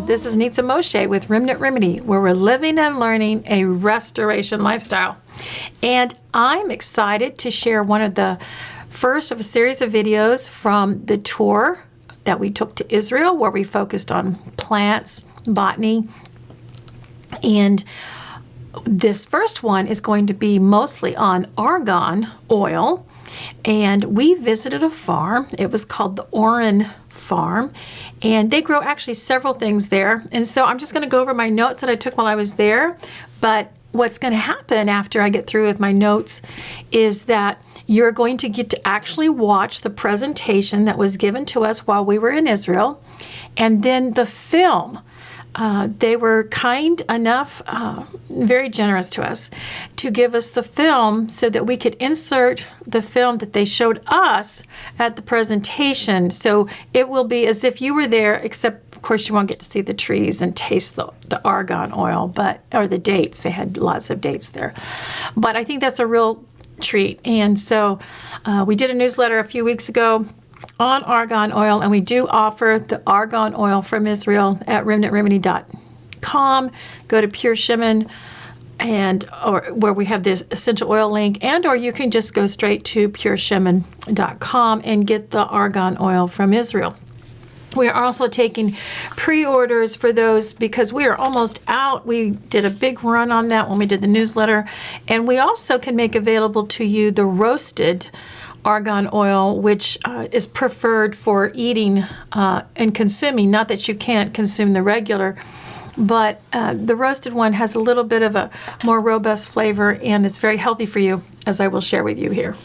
This is Nitsa Moshe with Remnant Remedy, where we're living and learning a restoration lifestyle. And I'm excited to share one of the first of a series of videos from the tour that we took to Israel, where we focused on plants, botany, and this first one is going to be mostly on argan oil. And we visited a farm. It was called the Oren farm, and they grow actually several things there. And so I'm just going to go over my notes that I took while I was there. But what's going to happen after I get through with my notes is that you're going to get to actually watch the presentation that was given to us while we were in Israel, and then the film. They were kind enough, very generous to us, to give us the film so that we could insert the film that they showed us at the presentation. So it will be as if you were there, except, of course, you won't get to see the trees and taste the argan oil, or the dates. They had lots of dates there. But I think that's a real treat. And so we did a newsletter a few weeks ago on argan oil, and we do offer the argan oil from Israel at remnantremedy.com. Go to Pure Shimon, or where we have this essential oil link, or you can just go straight to pureshimon.com and get the argan oil from Israel. We are also taking pre-orders for those because we are almost out. We did a big run on that when we did the newsletter, and we also can make available to you the roasted argan oil, which is preferred for eating and consuming. Not that you can't consume the regular, but the roasted one has a little bit of a more robust flavor, and it's very healthy for you, as I will share with you here.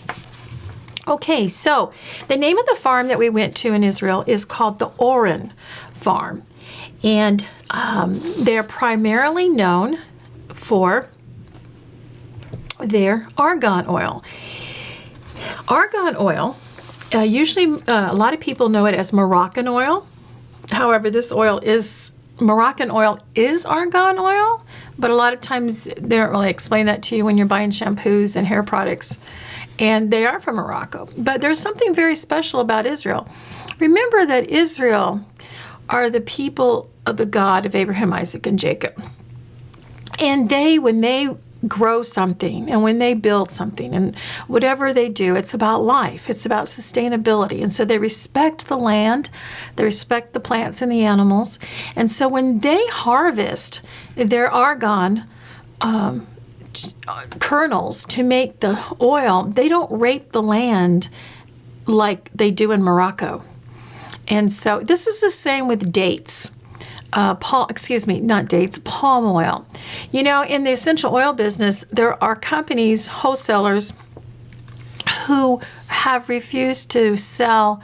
Okay, so the name of the farm that we went to in Israel is called the Oren farm, and they're primarily known for their argan oil. Argan oil, usually a lot of people know it as Moroccan oil. However, Moroccan oil is argan oil, but a lot of times they don't really explain that to you when you're buying shampoos and hair products. And they are from Morocco. But there's something very special about Israel. Remember that Israel are the people of the God of Abraham, Isaac, and Jacob. And when they grow something and when they build something and whatever they do, it's about life. It's about sustainability. And so they respect the land, they respect the plants and the animals. And so when they harvest their argan kernels to make the oil, they don't rape the land like they do in Morocco. And so this is the same with dates. Palm oil. You know, in the essential oil business, there are companies, wholesalers, who have refused to sell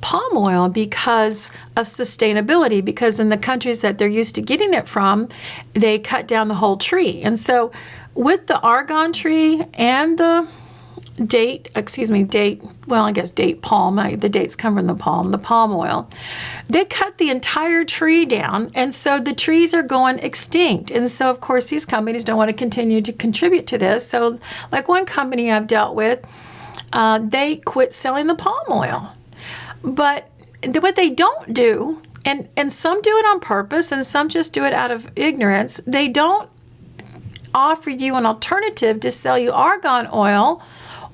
palm oil because of sustainability, because in the countries that they're used to getting it from, they cut down the whole tree. And so with the argan tree and the date palm, the dates come from the palm oil, they cut the entire tree down, and so the trees are going extinct. And so, of course, these companies don't want to continue to contribute to this. So, like one company I've dealt with, they quit selling the palm oil. But what they don't do, and some do it on purpose, and some just do it out of ignorance, they don't offer you an alternative to sell you argan oil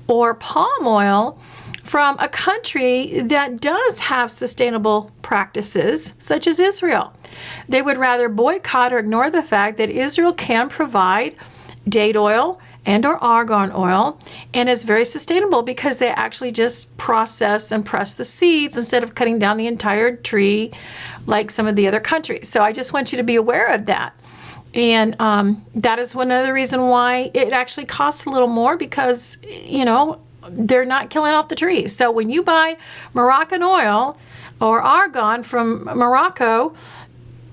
or palm oil from a country that does have sustainable practices, such as Israel. They would rather boycott or ignore the fact that Israel can provide date oil and or argan oil, and it's very sustainable because they actually just process and press the seeds instead of cutting down the entire tree like some of the other countries. So I just want you to be aware of that. And that is one other reason why it actually costs a little more, because, you know, they're not killing off the trees. So when you buy Moroccan oil or argan from Morocco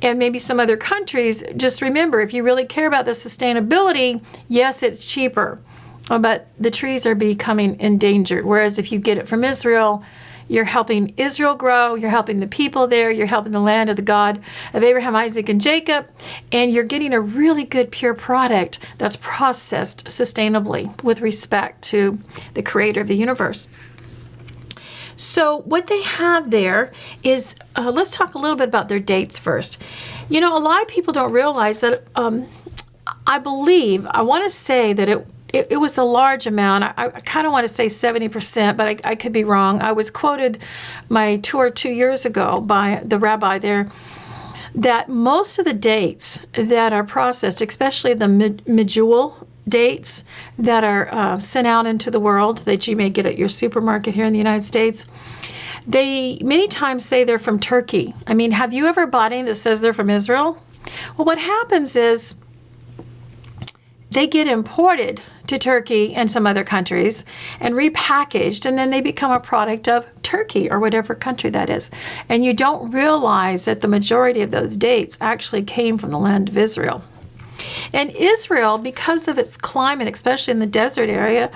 and maybe some other countries, just remember, if you really care about the sustainability, yes, it's cheaper, but the trees are becoming endangered. Whereas if you get it from Israel, you're helping Israel grow, you're helping the people there, you're helping the land of the God of Abraham, Isaac, and Jacob, and you're getting a really good pure product that's processed sustainably with respect to the creator of the universe. So what they have there is, let's talk a little bit about their dates first. You know, a lot of people don't realize that, I want to say that it was a large amount. I kind of want to say 70%, but I could be wrong. I was quoted my tour 2 years ago by the rabbi there that most of the dates that are processed, especially the medjool dates that are sent out into the world that you may get at your supermarket here in the United States, they many times say they're from Turkey. I mean, have you ever bought any that says they're from Israel? Well, what happens is they get imported to Turkey and some other countries and repackaged, and then they become a product of Turkey or whatever country that is. And you don't realize that the majority of those dates actually came from the land of Israel. And Israel, because of its climate, especially in the desert area,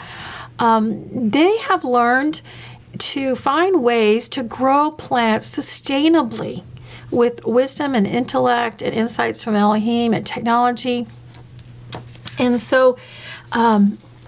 they have learned to find ways to grow plants sustainably with wisdom and intellect and insights from Elohim and technology. And so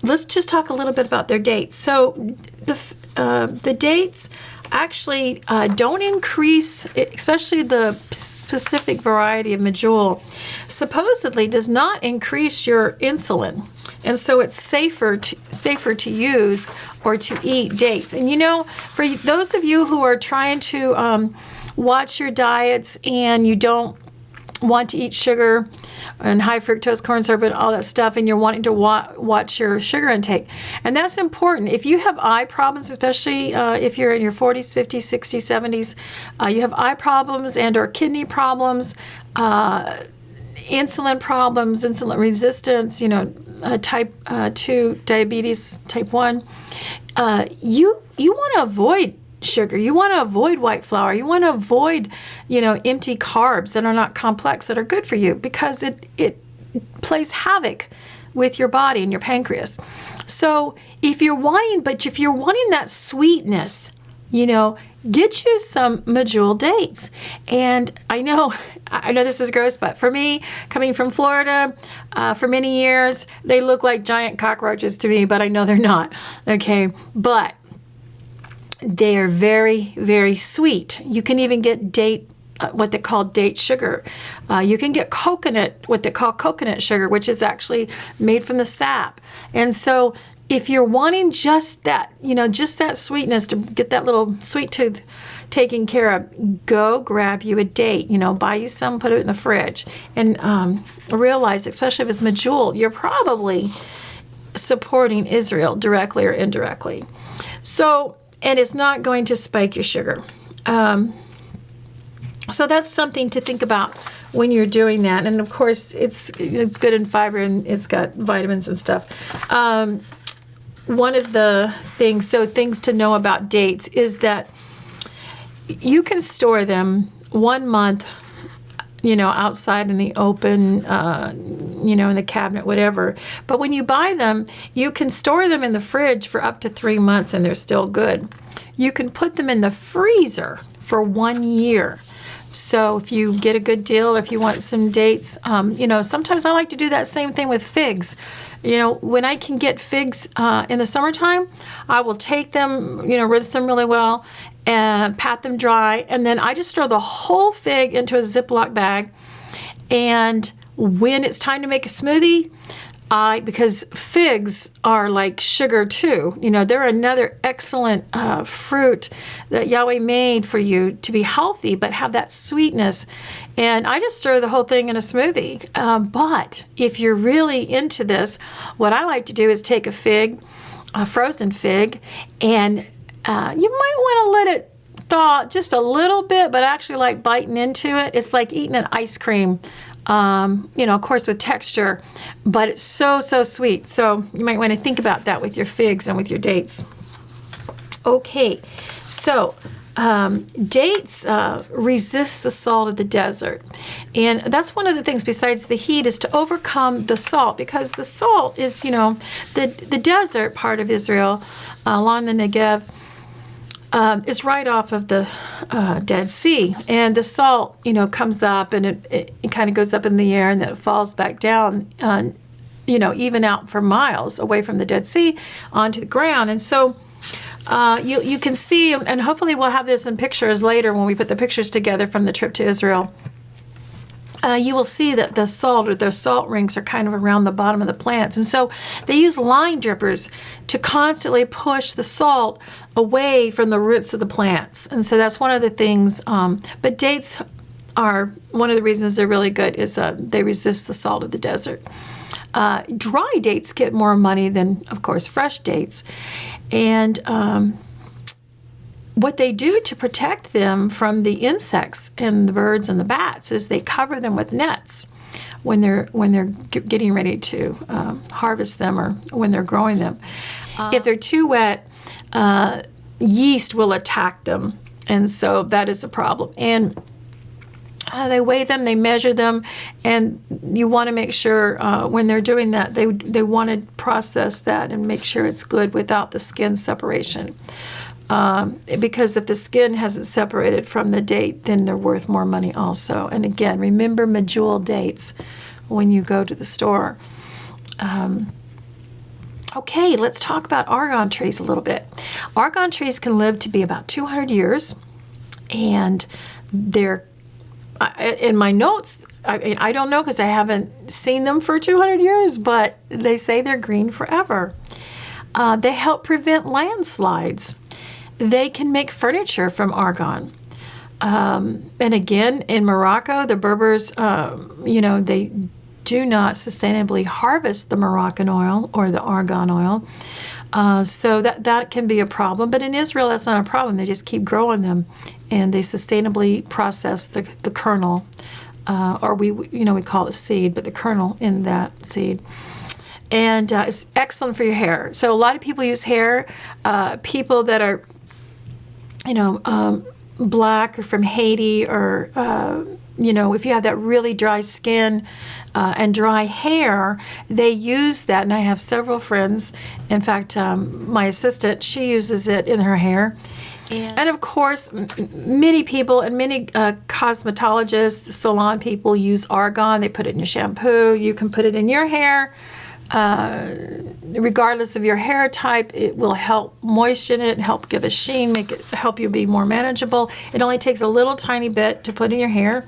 let's just talk a little bit about their dates. So the dates actually don't increase, especially the specific variety of medjool, supposedly does not increase your insulin. And so it's safer to use or to eat dates. And you know, for those of you who are trying to watch your diets and you don't want to eat sugar and high fructose corn syrup and all that stuff, and you're wanting to watch your sugar intake. And that's important. If you have eye problems, especially if you're in your 40s, 50s, 60s, 70s, you have eye problems and or kidney problems, insulin problems, insulin resistance, you know, type 2 diabetes, type 1, you want to avoid sugar. You want to avoid white flour. You want to avoid, you know, empty carbs that are not complex, that are good for you, because it plays havoc with your body and your pancreas. So if you're wanting that sweetness, you know, get you some medjool dates. And I know this is gross, but for me, coming from Florida for many years, they look like giant cockroaches to me, but I know they're not. Okay, but they are very, very sweet. You can even get what they call date sugar. You can get what they call coconut sugar, which is actually made from the sap. And so if you're wanting just that, you know, just that sweetness to get that little sweet tooth taken care of, go grab you a date, you know, buy you some, put it in the fridge, and realize, especially if it's medjool, you're probably supporting Israel directly or indirectly. So, and it's not going to spike your sugar. So that's something to think about when you're doing that. And of course, it's good in fiber and it's got vitamins and stuff. One of the things to know about dates is that you can store them 1 month, you know, outside in the open, you know, in the cabinet, whatever. But when you buy them, you can store them in the fridge for up to 3 months and they're still good. You can put them in the freezer for 1 year. So if you get a good deal, if you want some dates, you know, sometimes I like to do that same thing with figs. You know, when I can get figs in the summertime, I will take them, you know, rinse them really well and pat them dry. And then I just throw the whole fig into a Ziploc bag. And when it's time to make a smoothie, because figs are like sugar too. You know, they're another excellent fruit that Yahweh made for you to be healthy, but have that sweetness. And I just throw the whole thing in a smoothie. But if you're really into this, what I like to do is take a fig, a frozen fig, and you might want to let it thaw just a little bit, but actually like biting into it. It's like eating an ice cream. You know, of course with texture, but it's so sweet. So you might want to think about that with your figs and with your dates. Okay, so dates resist the salt of the desert. And that's one of the things besides the heat is to overcome the salt, because the salt is, you know, the desert part of Israel along the Negev is right off of the Dead Sea, and the salt, you know, comes up and it kind of goes up in the air and then it falls back down, you know, even out for miles away from the Dead Sea onto the ground. And so you can see, and hopefully we'll have this in pictures later when we put the pictures together from the trip to Israel. You will see that the salt or those salt rings are kind of around the bottom of the plants. And so they use line drippers to constantly push the salt away from the roots of the plants. And so that's one of the things. But dates are, one of the reasons they're really good is they resist the salt of the desert. Dry dates get more money than, of course, fresh dates. And what they do to protect them from the insects and the birds and the bats is they cover them with nets when they're getting ready to harvest them or when they're growing them. If they're too wet, yeast will attack them, and so that is a problem. And they weigh them, they measure them, and you want to make sure when they're doing that, they want to process that and make sure it's good without the skin separation. Because if the skin hasn't separated from the date, then they're worth more money also. And again, remember medjool dates when you go to the store. Okay, let's talk about argan trees a little bit. Argan trees can live to be about 200 years, and they're, in my notes, I don't know because I haven't seen them for 200 years, but they say they're green forever. They help prevent landslides. They can make furniture from argan. And again, in Morocco, the Berbers, they do not sustainably harvest the Moroccan oil or the argan oil. So that can be a problem. But in Israel, that's not a problem. They just keep growing them, and they sustainably process the kernel, or we call it seed, but the kernel in that seed. And it's excellent for your hair. So a lot of people use hair. People that are black or from Haiti, or if you have that really dry skin and dry hair, they use that. And I have several friends. In fact, my assistant, she uses it in her hair. And of course, many people and many cosmetologists, salon people use argan. They put it in your shampoo. You can put it in your hair. Regardless of your hair type, it will help moisten it, help give a sheen, help you be more manageable. It only takes a little tiny bit to put in your hair.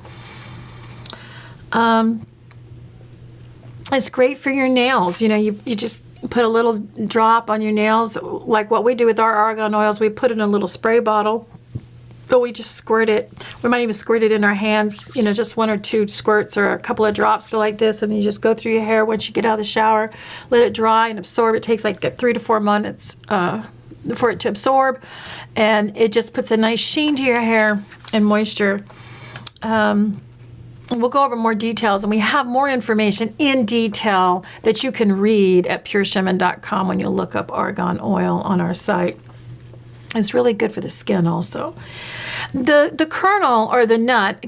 It's great for your nails. You just put a little drop on your nails, like what we do with our argan oils. We put it in a little spray bottle, but we just squirt it. We might even squirt it in our hands, just one or two squirts or a couple of drops go like this, and then you just go through your hair once you get out of the shower, let it dry and absorb. It takes like 3 to 4 minutes for it to absorb, and it just puts a nice sheen to your hair and moisture. We'll go over more details, and we have more information in detail that you can read at pureshemin.com when you look up argan oil on our site. It's really good for the skin also. The kernel, or the nut,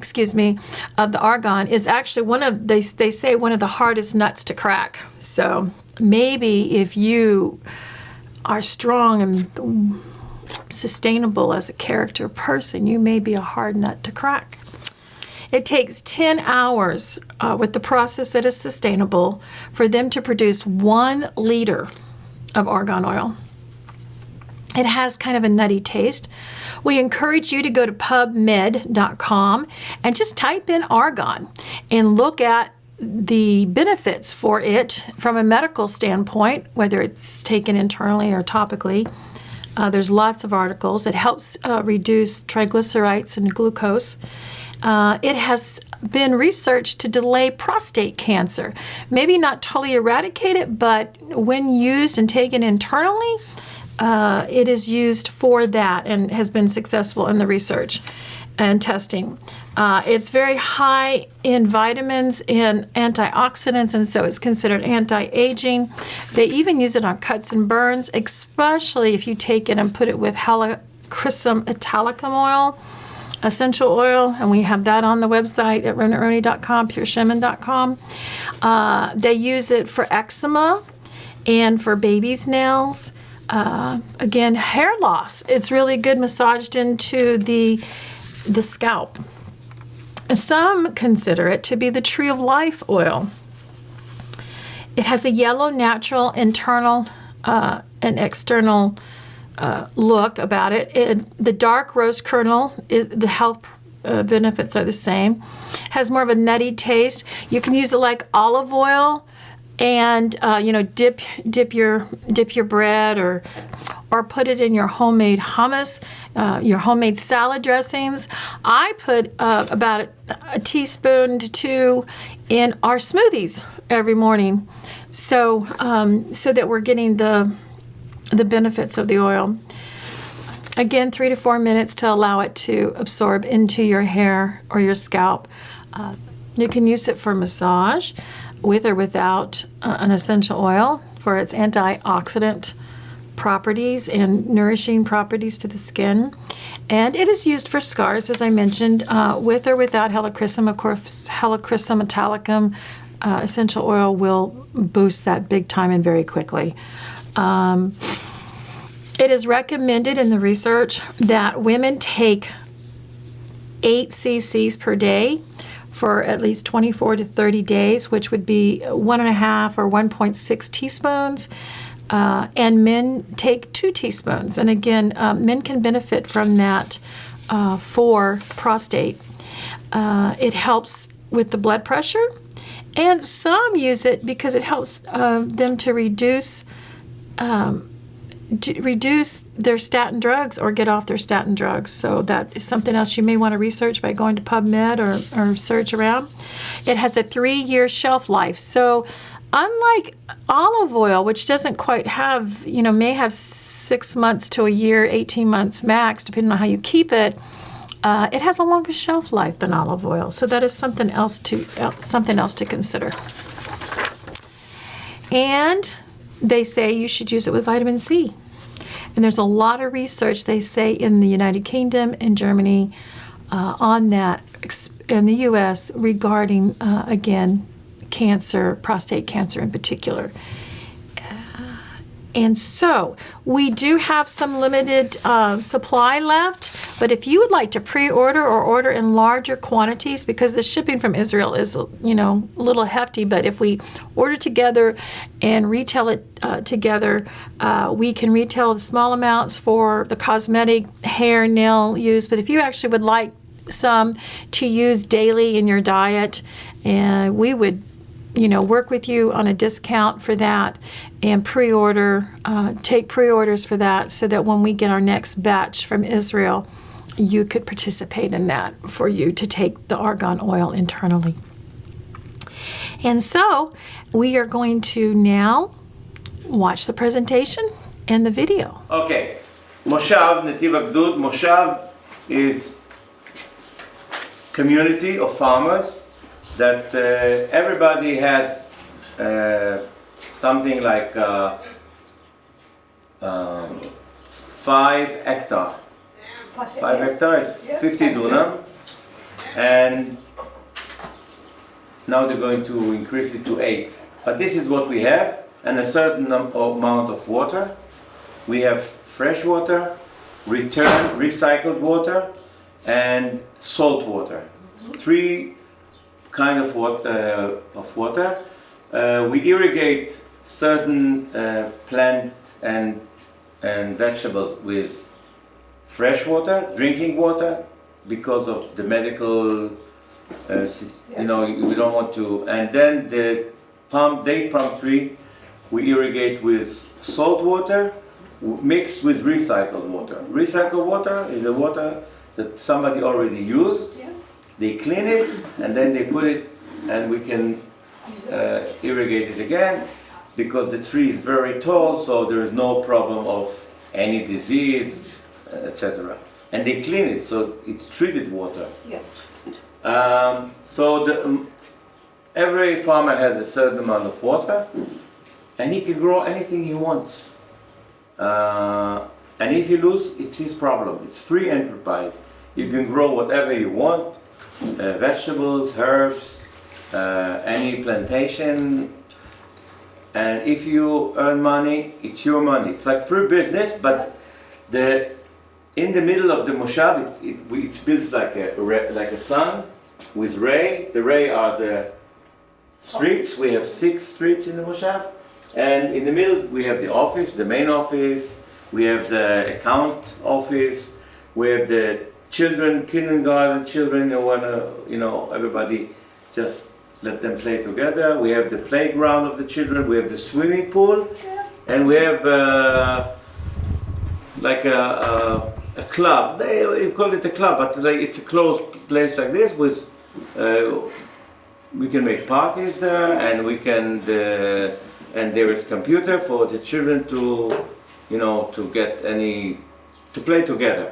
of the argan is actually they say one of the hardest nuts to crack. So maybe if you are strong and sustainable as a character person, you may be a hard nut to crack. It takes 10 hours with the process that is sustainable for them to produce 1 liter of argan oil. It has kind of a nutty taste. We encourage you to go to pubmed.com and just type in argan and look at the benefits for it from a medical standpoint, whether it's taken internally or topically. There's lots of articles. It helps reduce triglycerides and glucose. It has been researched to delay prostate cancer. Maybe not totally eradicate it, but when used and taken internally, it is used for that and has been successful in the research and testing. It's very high in vitamins and antioxidants, and so it's considered anti-aging. They even use it on cuts and burns, especially if you take it and put it with Helichrysum italicum oil, essential oil, and we have that on the website at remnantremedy.com, pureshemin.com. They use it for eczema and for babies' nails. Again, hair loss. It's really good massaged into the scalp. Some consider it to be the tree of life oil. It has a yellow natural internal and external look about it. The dark roast kernel, the health benefits are the same. Has more of a nutty taste. You can use it like olive oil, and dip your bread or put it in your homemade hummus, your homemade salad dressings. I put about a teaspoon to 2 in our smoothies every morning, so that we're getting the benefits of the oil. Again, 3 to 4 minutes to allow it to absorb into your hair or your scalp. You can use it for massage with or without an essential oil for its antioxidant properties and nourishing properties to the skin. And it is used for scars, as I mentioned, with or without helichrysum. Of course, helichrysum italicum essential oil will boost that big time and very quickly. It is recommended in the research that women take 8 cc's per day for at least 24 to 30 days, which would be 1.5 or 1.6 teaspoons. And men take 2 teaspoons. And again, men can benefit from that for prostate. It helps with the blood pressure, and some use it because it helps them to reduce their statin drugs or get off their statin drugs. So that is something else you may want to research by going to PubMed or search around. It has a 3-year shelf life. So unlike olive oil, which doesn't quite have, may have 6 months to a year, 18 months max, depending on how you keep it, it has a longer shelf life than olive oil. So that is something else to consider. And they say you should use it with vitamin C. And there's a lot of research, they say, in the United Kingdom and Germany on that, in the U.S. regarding, again, cancer, prostate cancer in particular. And so we do have some limited supply left, but if you would like to pre-order or order in larger quantities, because the shipping from Israel is, a little hefty, but if we order together and retail it together, we can retail the small amounts for the cosmetic, hair, nail use. But if you actually would like some to use daily in your diet, we would work with you on a discount for that and take pre-orders for that, so that when we get our next batch from Israel, you could participate in that for you to take the argan oil internally. And so we are going to now watch the presentation and the video. Okay, Moshav, Netiv Agdud. Moshav is community of farmers that everybody has something like 5 hectares. 5 hectares, 50 dunam, and now they're going to increase it to 8. But this is what we have, and a certain amount of water. We have fresh water, recycled water, and salt water. 3 kind of water. We irrigate certain plant and vegetables with fresh water, drinking water, because of the medical, we don't want to. And then the date palm tree, we irrigate with salt water mixed with recycled water. Recycled water is the water that somebody already used. Yeah. They clean it and then they put it, and we can irrigate it again, because the tree is very tall, so there is no problem of any disease, etc. And they clean it, so it's treated water. Yeah. Every farmer has a certain amount of water, and he can grow anything he wants. And if he loses, it's his problem. It's free enterprise. You can grow whatever you want, vegetables, herbs, any plantation. And if you earn money, it's your money. It's like free business, but in the middle of the moshav, it's built like a sun with ray. The ray are the streets. We have 6 streets in the moshav, and in the middle we have the office, the main office, we have the account office, we have the children, kindergarten children who wanna, everybody just let them play together. We have the playground of the children, we have the swimming pool, and we have like a club. We call it a club, but like it's a closed place like this with we can make parties there, and we can and there is computer for the children to to get to play together.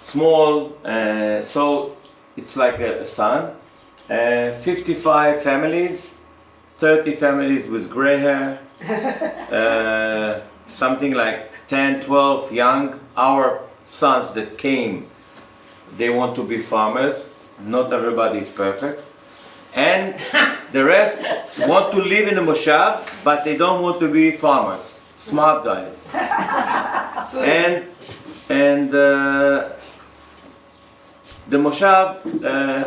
Small, so it's like a son. 55 families, 30 families with gray hair, something like 10, 12 young, our sons that came, they want to be farmers. Not everybody is perfect. And the rest want to live in the Moshav, but they don't want to be farmers. Smart guys. and the Moshav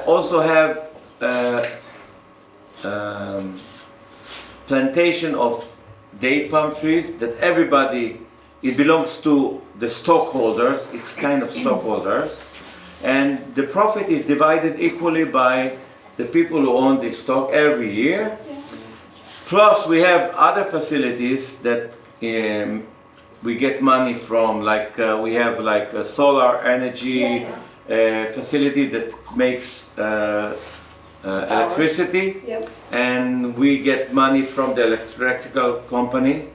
also have plantation of date palm trees that everybody, it belongs to the stockholders, it's kind of stockholders, and the profit is divided equally by the people who own this stock every year. Plus we have other facilities that we get money from, like we have like a solar energy facility that makes electricity, and we get money from the electrical company,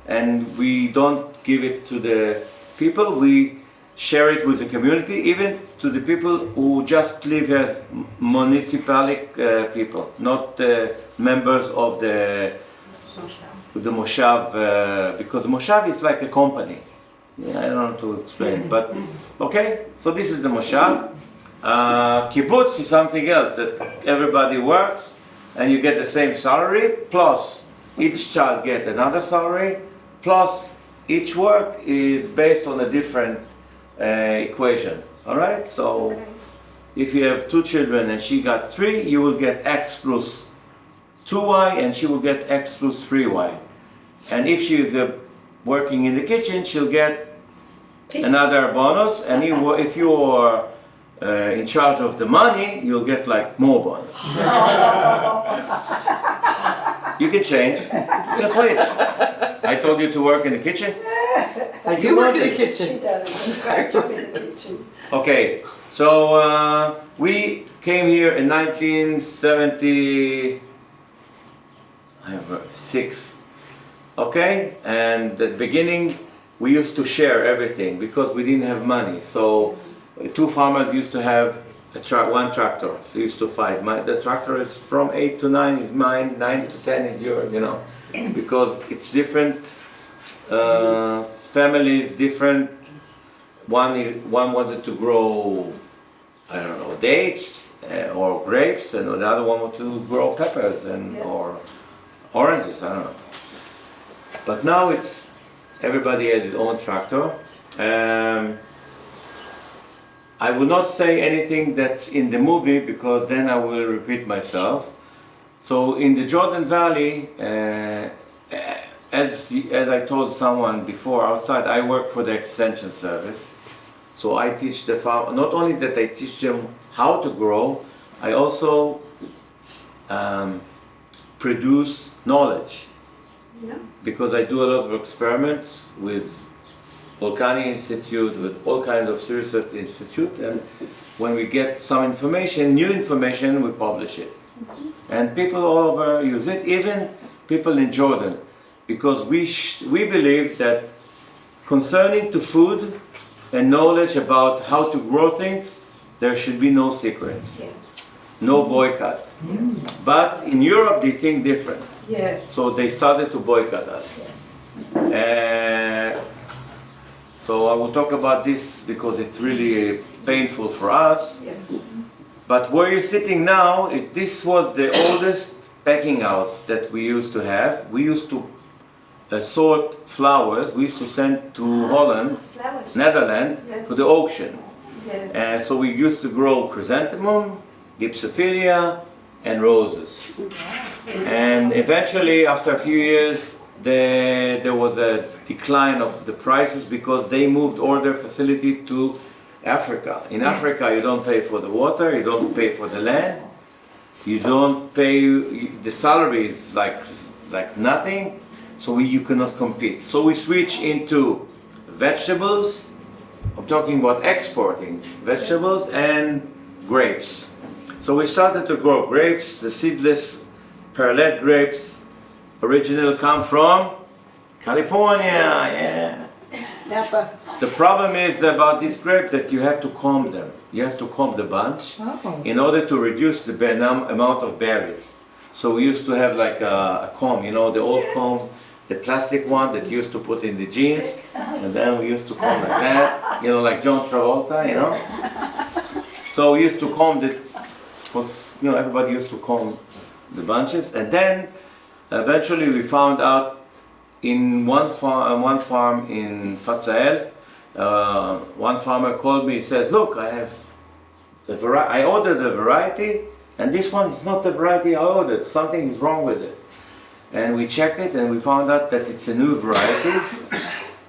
and we don't give it to the people, we share it with the community, even to the people who just live as municipality people, not members of the Moshav, because Moshav is like a company. I don't know how to explain, but okay, so this is the Moshav. Kibbutz is something else that everybody works and you get the same salary, plus each child get another salary, plus each work is based on a different equation. Alright, so if you have 2 children and she got 3, you will get X plus 2Y and she will get X plus 3Y. And if she is working in the kitchen, she'll get another bonus, and if you are in charge of the money, you'll get like more bonus. You can change. You can switch. I told you to work in the kitchen. I do work in the kitchen. She does. I work in the kitchen. Okay, so we came here in 1976. Okay, and at the beginning we used to share everything because we didn't have money. So 2 farmers used to have one tractor. So we used to fight. The tractor is from 8 to 9 is mine, 9 to 10 is yours, because it's different. Families different. One wanted to grow, I don't know, dates or grapes, and the other one wanted to grow peppers or oranges. I don't know. But now it's everybody has his own tractor. I will not say anything that's in the movie because then I will repeat myself. So in the Jordan Valley, as I told someone before outside, I work for the extension service. So I teach the farm, not only that I teach them how to grow, I also produce knowledge. Because I do a lot of experiments with Volcanic Institute, with all kinds of research institute, and when we get some information, new information, we publish it. And people all over use it, even people in Jordan, because we believe that concerning to food and knowledge about how to grow things, there should be no secrets, no boycott. But in Europe they think different. So they started to boycott us. So I will talk about this because it's really painful for us. But where you're sitting now, this was the oldest packing house that we used to have. We used to sort flowers. We used to send to Holland, Netherlands, to the auction. And so we used to grow chrysanthemum, gypsophilia, and roses. And eventually, after a few years, there was a decline of the prices because they moved all their facility to Africa. In Africa, you don't pay for the water, you don't pay for the land, you don't pay, the salary is like nothing, so you cannot compete. So we switch into vegetables. I'm talking about exporting vegetables and grapes. So we started to grow grapes, the seedless pearlet grapes, original come from California, yeah. Napa. The problem is about this grape that you have to comb them. You have to comb the bunch in order to reduce the amount of berries. So we used to have like a comb, you know, the old comb, the plastic one that you used to put in the jeans, and then we used to comb like that, you know, like John Travolta, you know. So we used to comb the, you know, everybody used to comb the bunches, and then eventually we found out in one farm in Fatsael, one farmer called me. He says, "Look, I have I ordered a variety, and this one is not the variety I ordered. Something is wrong with it." And we checked it, and we found out that it's a new variety,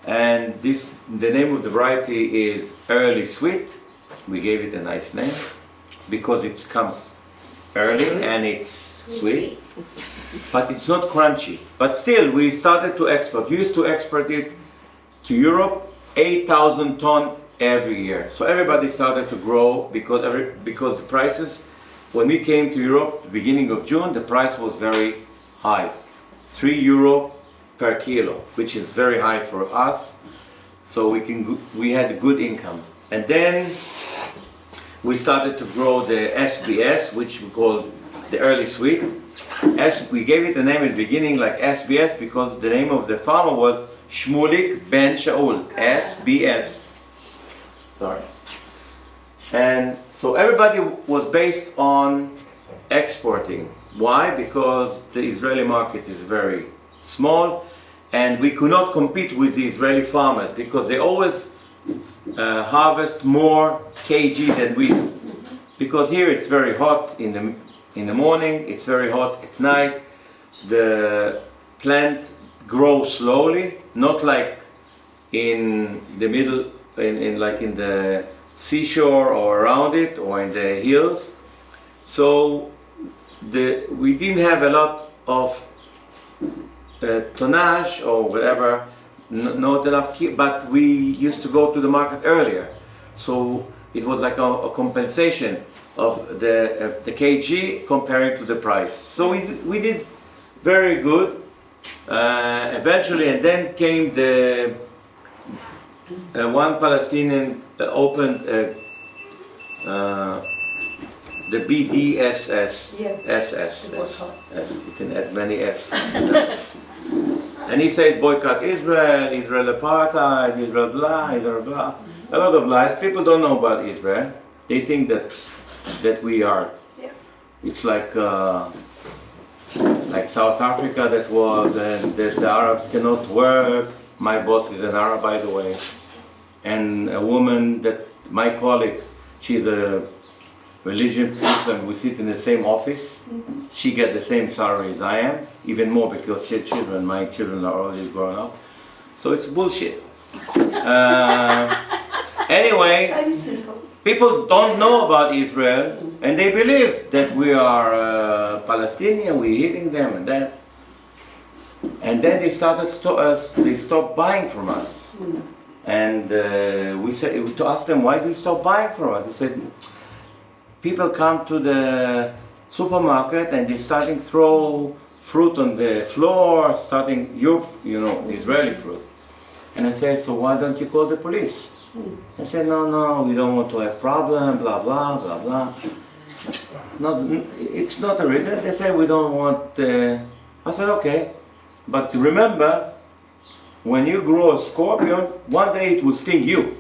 and the name of the variety is Early Sweet. We gave it a nice name because it comes early and it's sweet. But it's not crunchy. But still, we started to export. We used to export it to Europe, 8,000 ton every year. So everybody started to grow because the prices, when we came to Europe, the beginning of June, the price was very high, €3 per kilo, which is very high for us. So we had a good income, and then we started to grow the SBS, which we called the Early Sweet. We gave it a name in the beginning like SBS because the name of the farmer was Shmulik Ben Shaul, SBS. Sorry. And so everybody was based on exporting. Why? Because the Israeli market is very small, and we could not compete with the Israeli farmers because they always harvest more kg than we do. Because here it's very hot in the morning, it's very hot at night. The plant grows slowly, not like in the middle, like in the seashore or around it or in the hills. So we didn't have a lot of tonnage or whatever, not enough, but we used to go to the market earlier. So it was like a compensation of the kg comparing to the price. So we did very good eventually, and then came the one Palestinian opened the BDSS, SS, you can add many S. And he said boycott Israel, Israel apartheid, Israel blah, Israel blah. A lot of lies. People don't know about Israel. They think that we are. It's like South Africa that was, and that the Arabs cannot work. My boss is an Arab, by the way. And a woman that, my colleague, she's a religion person, we sit in the same office. She gets the same salary as I am, even more because she had children. My children are already grown up. So it's bullshit. Anyway, people don't know about Israel, and they believe that we are Palestinian, we're hitting them and that. And then they stopped buying from us. And we asked them, why do you stop buying from us? They said, people come to the supermarket and they're starting to throw fruit on the floor, the Israeli fruit. And I said, so why don't you call the police? I said, no, we don't want to have problem, blah, blah, blah, blah. No, it's not a reason. They said, we don't want... I said, okay. But remember, when you grow a scorpion, one day it will sting you.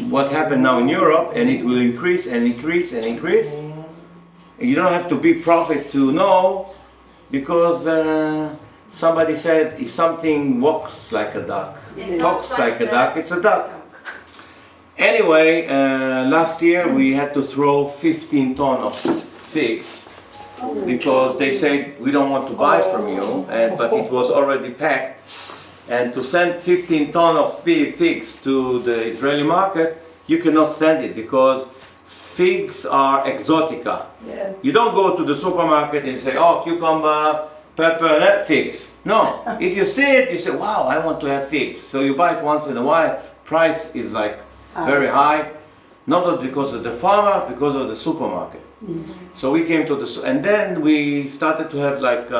What happened now in Europe, and it will increase and increase and increase. You don't have to be prophet to know, because somebody said if something walks like a duck, talks like a duck, it's a duck. Anyway, last year we had to throw 15 tons of figs because they said we don't want to buy from you, but it was already packed. And to send 15 tons of figs to the Israeli market, you cannot send it because figs are exotica. Yeah. You don't go to the supermarket and say, oh, cucumber, pepper, figs. No, if you see it, you say, wow, I want to have figs. So you buy it once in a while. Price is like very high, not because of the farmer, because of the supermarket. So we came to the, and then we started to have like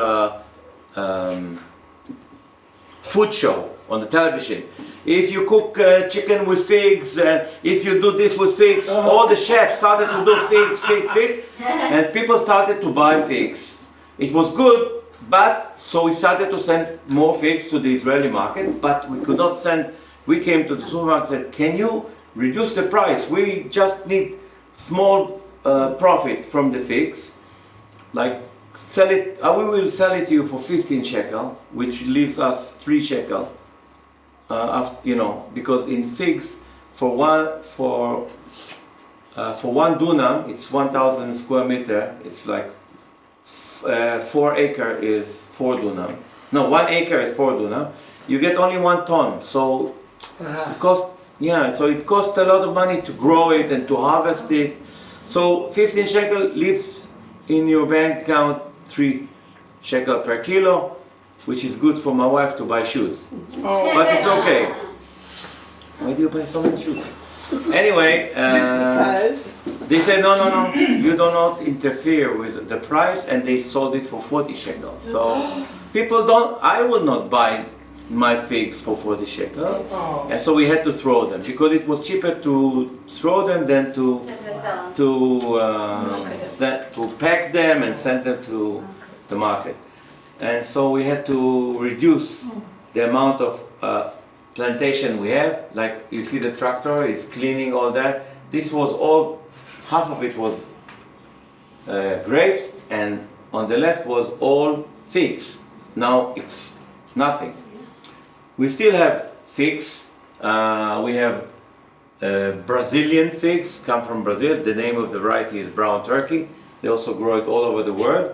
food show on the television. If you cook chicken with figs, if you do this with figs, all the chefs started to do figs, and people started to buy figs. It was good, but so we started to send more figs to the Israeli market, but we could not send. We came to the supermarket and said, can you reduce the price? We just need small profit from the figs, like sell it. We will sell it to you for 15 shekel, which leaves us 3 shekel. Because in figs, for one dunam, it's 1,000 square meter. It's like 4 acre is 4 dunam. No, 1 acre is 4 dunam. You get only 1 ton, so it costs. Yeah, so it costs a lot of money to grow it and to harvest it. So 15 shekel leaves in your bank account 3 shekel per kilo, which is good for my wife to buy shoes. But it's okay. Why do you buy so many shoes? Anyway, they said, no, you do not interfere with the price, and they sold it for 40 shekels. So people don't, I will not buy my figs for 40 shekels. And so we had to throw them, because it was cheaper to throw them than to pack them and send them to the market. And so we had to reduce the amount of plantation we have. Like you see the tractor is cleaning all that. This was all, half of it was grapes, and on the left was all figs. Now it's nothing. We still have figs. We have Brazilian figs, come from Brazil. The name of the variety is brown turkey. They also grow it all over the world.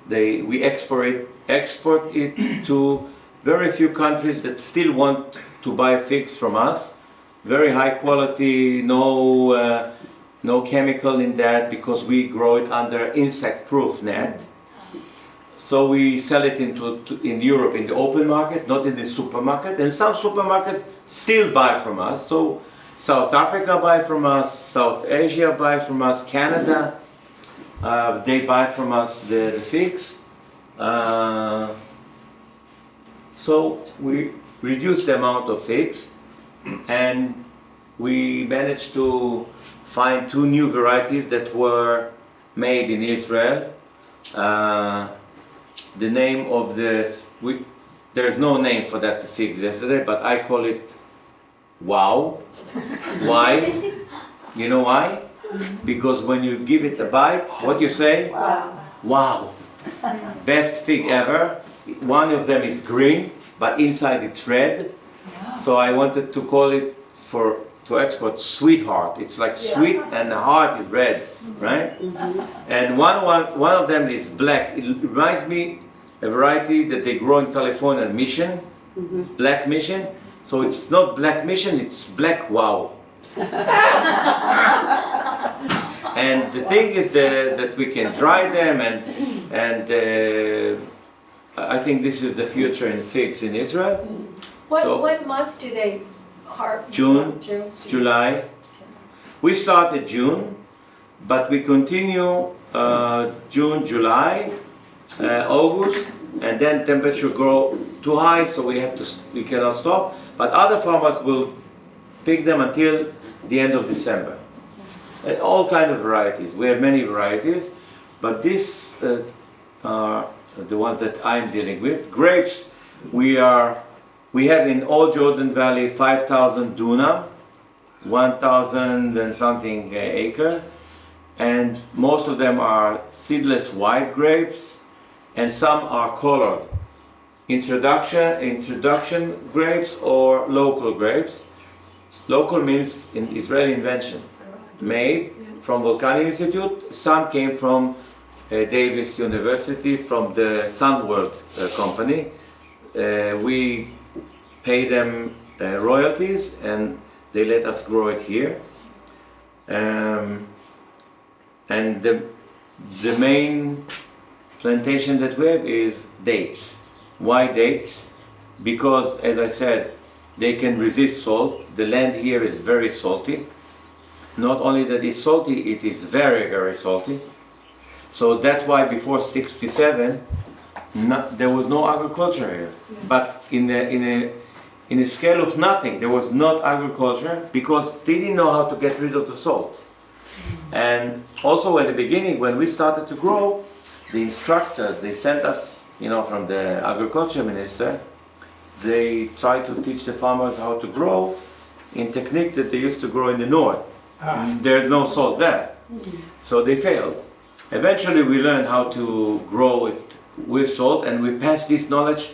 We export it to very few countries that still want to buy figs from us. Very high quality, no chemical in that, because we grow it under insect-proof net. So we sell it in Europe in the open market, not in the supermarket. And some supermarkets still buy from us. So South Africa buy from us, South Asia buys from us, Canada. They buy from us the figs. So we reduced the amount of figs, and we managed to find 2 new varieties that were made in Israel. The name of there's no name for that fig yesterday, but I call it wow. Why? You know why? Because when you give it a bite, what you say? Wow. Wow. Best fig ever. One of them is green, but inside it's red. So I wanted to call it to export sweetheart. It's like sweet and the heart is red, right? And one of them is black. It reminds me a variety that they grow in California, Mission, Black Mission. So it's not Black Mission, it's Black Wow. And the thing is that we can dry them, and I think this is the future in figs in Israel. What month do they harvest? June, July. We started June, but we continue June, July, August, and then temperature grow too high, so we cannot stop. But other farmers will pick them until the end of December. And all kind of varieties. We have many varieties, but these are the ones that I'm dealing with. Grapes, we have in all Jordan Valley 5,000 dunam, 1,000 and something acre, and most of them are seedless white grapes, and some are colored. Introduction grapes or local grapes. Local means an Israeli invention, made from Volcanic Institute. Some came from Davis University from the Sunworld company. We pay them royalties and they let us grow it here. And the main plantation that we have is dates. Why dates? Because, as I said, they can resist salt. The land here is very salty. Not only that it's salty, it is very, very salty. So that's why before 67, there was no agriculture here. But in a scale of nothing, there was not agriculture because they didn't know how to get rid of the salt. And also at the beginning, when we started to grow, the instructors, they sent us, from the agriculture minister, they tried to teach the farmers how to grow in technique that they used to grow in the north. There's no salt there. So they failed. Eventually we learned how to grow it with salt, and we passed this knowledge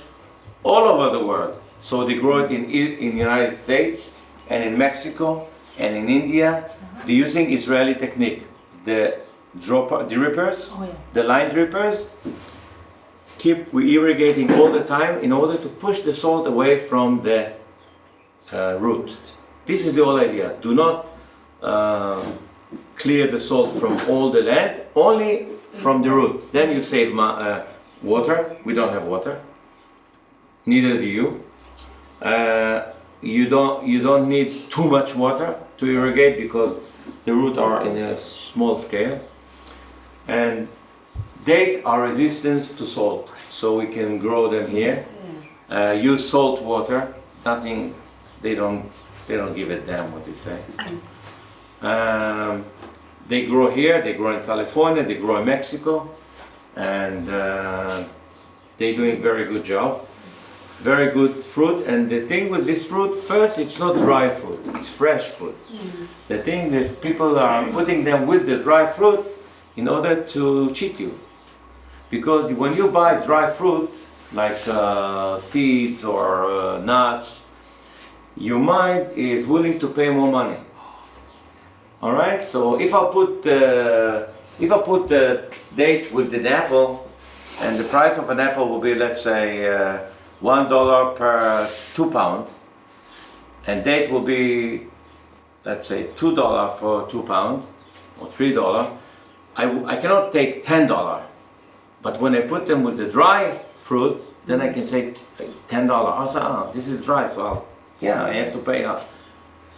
all over the world. So they grow it in the United States and in Mexico and in India. They're using Israeli technique. The drippers, the line drippers, we irrigating all the time in order to push the salt away from the root. This is the whole idea. Do not clear the salt from all the land, only from the root. Then you save water. We don't have water. Neither do you. You don't need too much water to irrigate because the roots are in a small scale. And dates are resistant to salt, so we can grow them here. Use salt water. Nothing. They don't give a damn what you say. They grow here. They grow in California. They grow in Mexico, and they're doing a very good job. Very good fruit. And the thing with this fruit, first, it's not dry fruit. It's fresh fruit. The thing that people are putting them with the dry fruit in order to cheat you. Because when you buy dry fruit, like seeds or nuts, your mind is willing to pay more money. All right. So if I put the date with the apple, and the price of an apple will be, let's say, $1 per 2 pounds, and date will be, let's say, $2 for 2 pounds or $3. I cannot take $10. But when I put them with the dry fruit, then I can say $10. I say, this is dry, so I have to pay.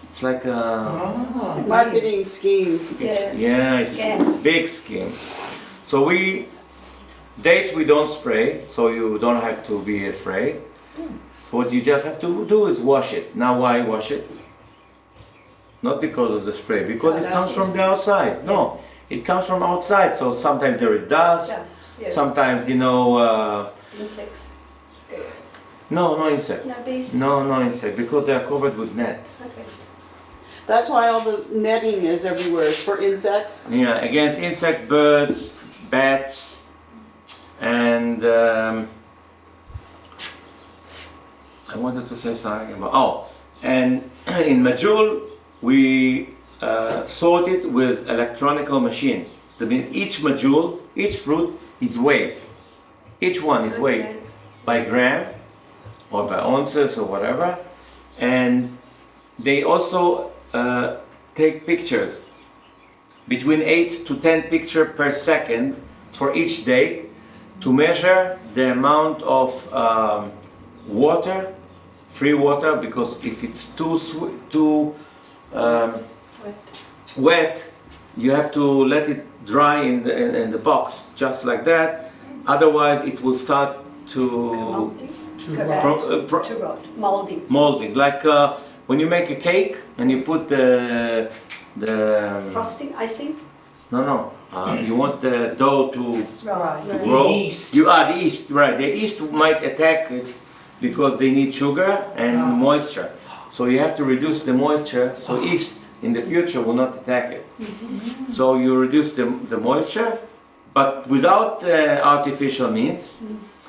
It's like a marketing scheme. It's a big scheme. So dates we don't spray, so you don't have to be afraid. So what you just have to do is wash it. Now why wash it? Not because of the spray, because it comes from the outside. No, it comes from outside. So sometimes there is dust. Sometimes, Insects. No insect. No bees. No insect, because they are covered with net. Okay. That's why all the netting is everywhere, it's for insects. Yeah, against insect, birds, bats, and I wanted to say something about, and in Majul we sort it with electronical machine. I mean, each Majul, each fruit, it's weighed. Each one is weighed by gram or by ounces or whatever, and they also take pictures, between 8 to 10 pictures per second for each date, to measure the amount of water, free water, because if it's too wet, you have to let it dry in the box, just like that. Otherwise, it will start to molding. Like when you make a cake and you put the Frosting, icing? No. You want the dough to Right. grow. You add the yeast, right? The yeast might attack it because they need sugar and moisture. So you have to reduce the moisture, so yeast in the future will not attack it. So you reduce the moisture, but without artificial means,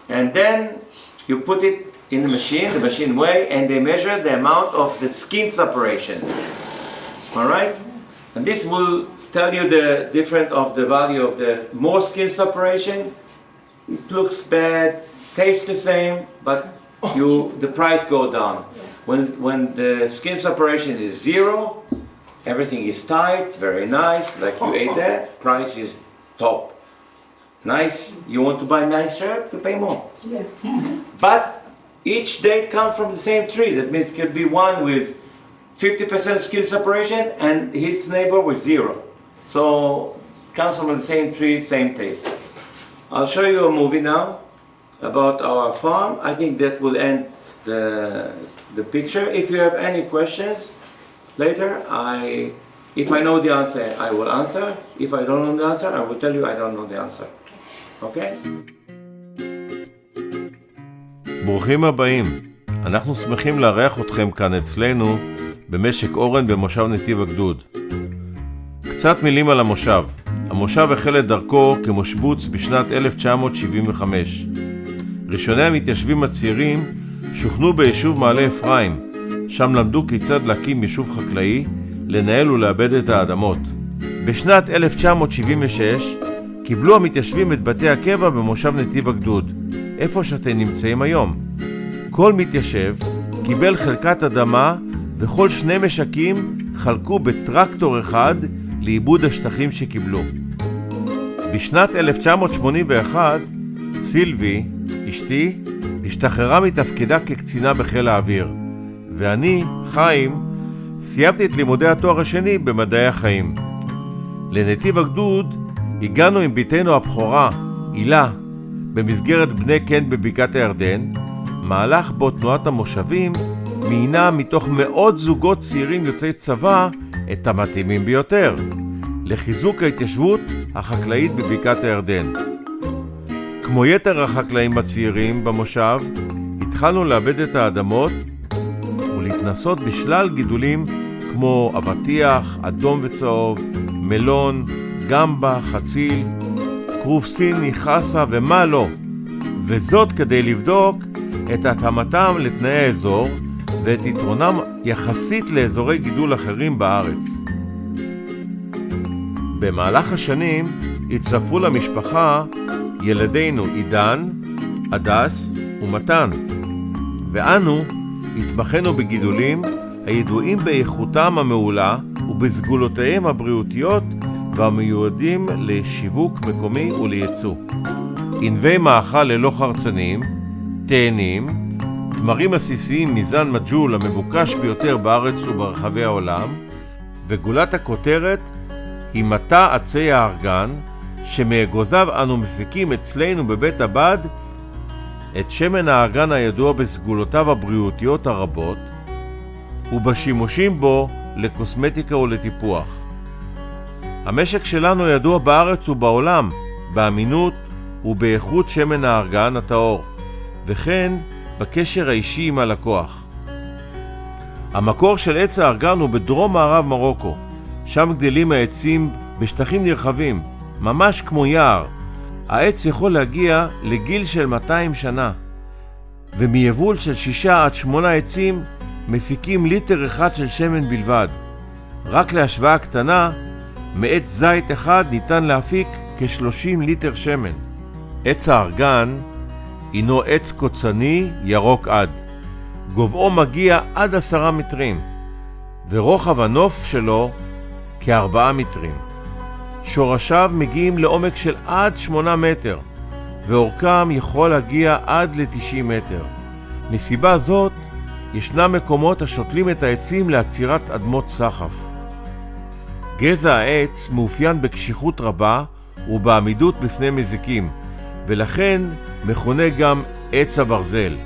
and then you put it in the machine weigh, and they measure the amount of the skin separation. All right, and this will tell you the difference of the value of the more skin separation. It looks bad, tastes the same, but the price go down. When the skin separation is 0, everything is tight, very nice, like you ate that. Price is top. Nice. You want to buy a nice shirt, you pay more. Yeah. But each date comes from the same tree. That means it could be one with 50% skin separation and its neighbor with 0. So it comes from the same tree, same taste. I'll show you a movie now about our farm. I think that will end the picture. If you have any questions later, if I know the answer, I will answer. If I don't know the answer, I will tell you I don't know the answer. Okay? ברוכים הבאים. אנחנו שמחים לארח אתכם כאן אצלנו במשק אורן במושב נתיב הגדוד. קצת מילים על המושב. המושב החל את דרכו כמושבוץ בשנת 1975. ראשוני המתיישבים הצעירים שוכנו ביישוב מעלה אפרים, שם למדו כיצד להקים יישוב חקלאי, לנהל ולאבד את האדמות. בשנת 1976 קיבלו המתיישבים את בתי הקבע במושב נתיב הגדוד, איפה שאתם נמצאים היום. כל מתיישב קיבל חלקת אדמה וכל 2 משקים חלקו בטרקטור אחד לאיבוד השטחים שקיבלו. בשנת 1981 סילבי, אשתי, השתחררה מתפקידה כקצינה בחיל האוויר, ואני, חיים, סיימתי את לימודי התואר השני במדעי החיים. לנתיב הגדוד הגענו עם ביתנו הבכורה, הילה, במסגרת בני קן בבקעת הירדן, מהלך בו תנועת המושבים מינה מתוך מאות זוגות צעירים יוצאי צבא את המתאימים ביותר לחיזוק ההתיישבות החקלאית בבקעת הירדן. כמו יתר החקלאים הצעירים במושב, התחלנו לאבד את האדמות ולהתנסות בשלל גידולים כמו אבטיח, אדום וצהוב, מלון, גמבה, חציל, כרוב סיני, חסה ומה לא. וזאת כדי לבדוק את התאמתם לתנאי האזור ואת יתרונם יחסית לאזורי גידול אחרים בארץ. במהלך השנים הצטרפו למשפחה ילדינו עידן, הדס ומתן, ואנו התמחינו בגידולים הידועים באיכותם המעולה ובסגולותיהם הבריאותיות והמיועדים לשיווק מקומי ולייצוא. ענבי מאכל ללא חרצנים, תאנים, תמרים עסיסיים מזן מג'ול המבוקש ביותר בארץ וברחבי העולם, וגולת הכותרת היא מטע עצי הארגן, שמאגוזיו אנו מפיקים אצלנו בבית הבד את שמן הארגן הידוע בסגולותיו הבריאותיות הרבות, ובשימושים בו לקוסמטיקה ולטיפוח. המשק שלנו ידוע בארץ ובעולם באמינות ובאיכות שמן הארגן הטהור, וכן בקשר האישי עם הלקוח. המקור של עץ הארגן הוא בדרום מערב מרוקו, שם גדלים העצים בשטחים נרחבים, ממש כמו יער. העץ יכול להגיע לגיל של 200 שנה, ומייבול של 6 עד 8 עצים מפיקים ליטר אחד של שמן בלבד. רק להשוואה קטנה, מעץ זית אחד ניתן להפיק כ-30 ליטר שמן. עץ הארגן הינו עץ קוצני ירוק עד. גובהו מגיע עד 10 מטרים, ורוחב הנוף שלו כ4 מטרים. שורשיו מגיעים לעומק של עד 8 מטר, ואורכם יכול להגיע עד ל90 מטר. מסיבה זאת, ישנם מקומות השותלים את העצים לעצירת אדמות סחף. גזע העץ מאופיין בקשיחות רבה ובעמידות בפני מזיקים, ולכן מכונה גם עץ הברזל.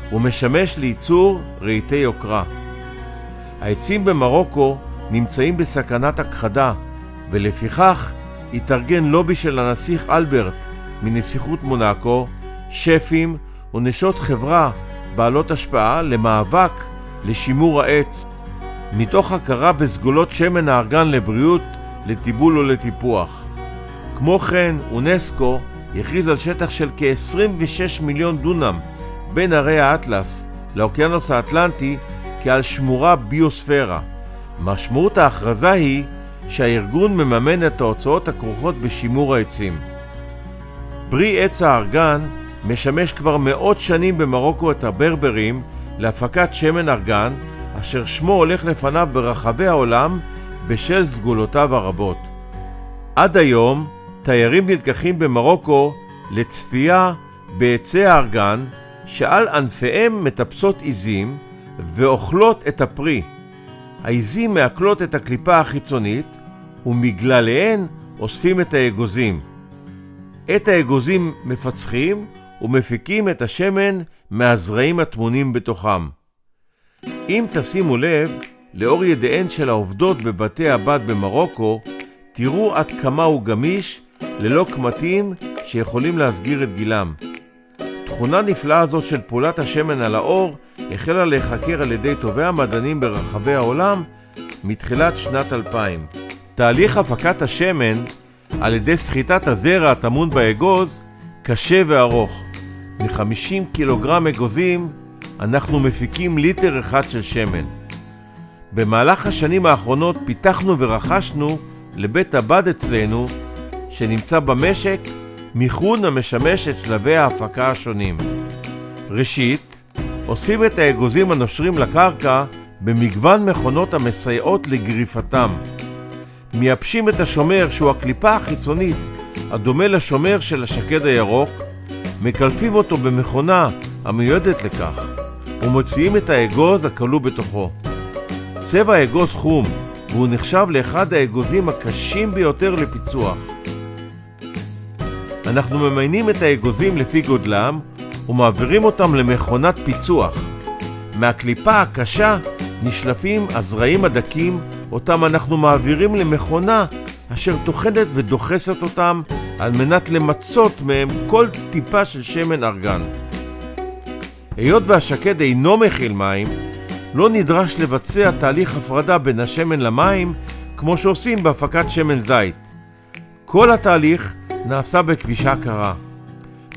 הוא משמש לייצור רהיטי יוקרה. העצים במרוקו נמצאים בסכנת הכחדה, ולפיכך התארגן לובי של הנסיך אלברט מנסיכות מונאקו, שפים ונשות חברה בעלות השפעה למאבק לשימור העץ, מתוך הכרה בסגולות שמן הארגן לבריאות, לטיבול ולטיפוח. כמו כן, אונסקו הכריז על שטח של כ-26 מיליון דונם בין הרי האטלס לאוקיינוס האטלנטי כעל שמורה ביוספירה. משמעות ההכרזה היא שהארגון מממן את ההוצאות הכרוכות בשימור העצים. פרי עץ הארגן משמש כבר מאות שנים במרוקו את הברברים להפקת שמן ארגן, אשר שמו הולך לפניו ברחבי העולם בשל סגולותיו הרבות. עד היום תיירים נלקחים במרוקו לצפייה בעצי הארגן שעל ענפיהם מטפסות עיזים ואוכלות את הפרי. העיזים מעכלות את הקליפה החיצונית ומגלליהן אוספים את האגוזים. את האגוזים מפצחים ומפיקים את השמן מהזרעים הטמונים בתוכם. אם תשימו לב, לאור ידיהן של העובדות בבתי הבד במרוקו, תראו עד כמה הוא גמיש, ללא קמטים שיכולים להסגיר את גילם. תכונה נפלאה הזאת של פעולת השמן על האור החלה להיחקר על ידי טובי המדענים ברחבי העולם מתחילת שנת 2000. תהליך הפקת השמן על ידי סחיטת הזרע הטמון באגוז קשה וארוך. מ-50 קילוגרם אגוזים אנחנו מפיקים ליטר אחד של שמן. במהלך השנים האחרונות פיתחנו ורכשנו לבית הבד אצלנו, שנמצא במשק, מיכון המשמש את שלבי ההפקה השונים. ראשית, אוספים את האגוזים הנושרים לקרקע במגוון מכונות המסייעות לגריפתם. מייבשים את השומר שהוא הקליפה החיצונית הדומה לשומר של השקד הירוק, מקלפים אותו במכונה המיועדת לכך ומוציאים את האגוז הכלוא בתוכו. צבע האגוז חום והוא נחשב לאחד האגוזים הקשים ביותר לפיצוח. אנחנו ממיינים את האגוזים לפי גודלם ומעבירים אותם למכונת פיצוח. מהקליפה הקשה נשלפים הזרעים הדקים אותם אנחנו מעבירים למכונה אשר טוחנת ודוחסת אותם על מנת למצות מהם כל טיפה של שמן ארגן. היות והשקד אינו מכיל מים, לא נדרש לבצע תהליך הפרדה בין השמן למים כמו שעושים בהפקת שמן זית. כל התהליך נעשה בכבישה קרה,